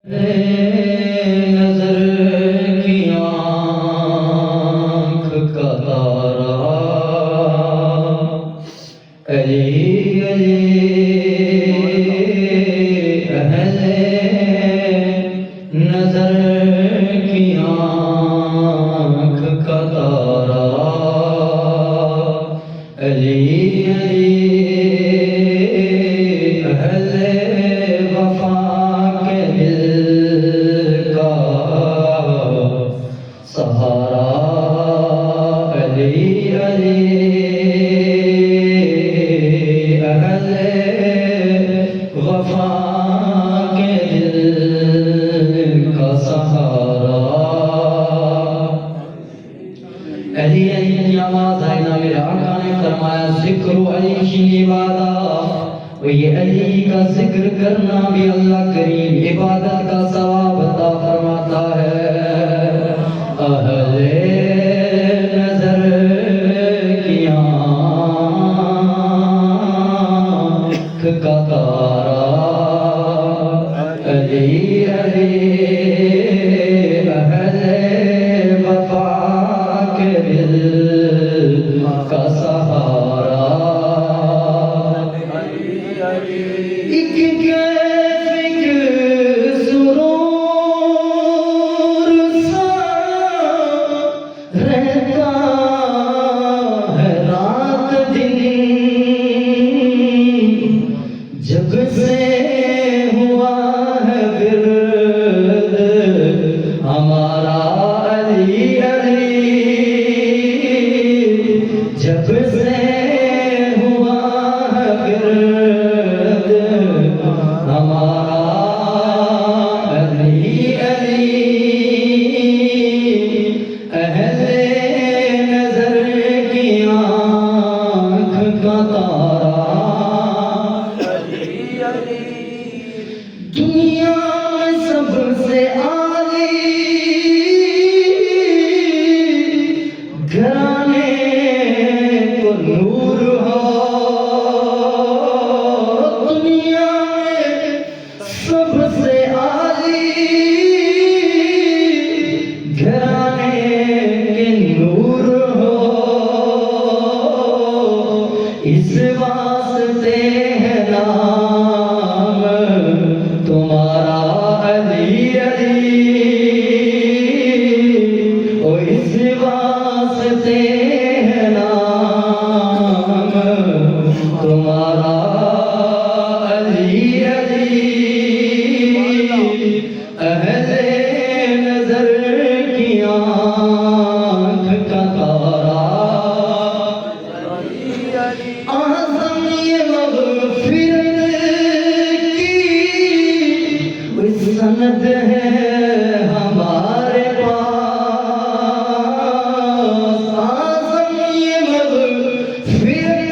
नजर की आँख का तारा अली अली अहले नजर की आँख का तारा अली अली अहले वफा के दिल का सहारा अली अली अहले वफा के दिल का सहारा अली अली की आवाज़ आई ना मेरे आका ने फरमाया जिक्र अली की इबादत वो ये अली का जिक्र करना भी अल्लाह करीम इबादत का सवाब अता फरमाता है। अहले नजर की आँख का तारा अली अली अहले वफा के दिल का सहारा एक कैफिक सुरूर सा रहता है रात दिन जब से हुआ है विरद हमारा अली अली जब से हुआ है विरद हमारा अली अली अहले नजर की आँख का तारा दुनिया में सबसे आली घराने को नूर हो दुनिया में सबसे आली घराने के नूर हो इस वास्ते है नाम तुम्हारा अली अली ओ इस वास्ते है नाम तुम्हारा अली अली अहले नजर की आँख का तारा आज़म ये मग़फ़िरत की वो सनद है हमारे पास आज़म ये मग़फ़िरत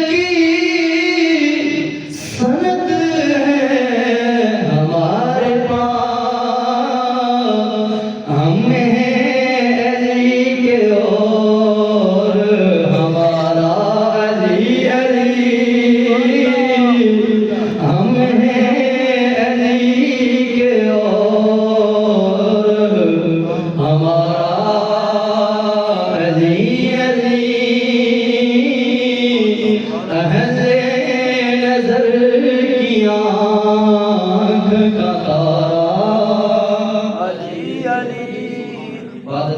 की सनद है हमारे पास हमें अली के और हमारा अली अली हम हैं अली के और हमारा अली अली अहले नजर की आँख का तारा अली अली बाद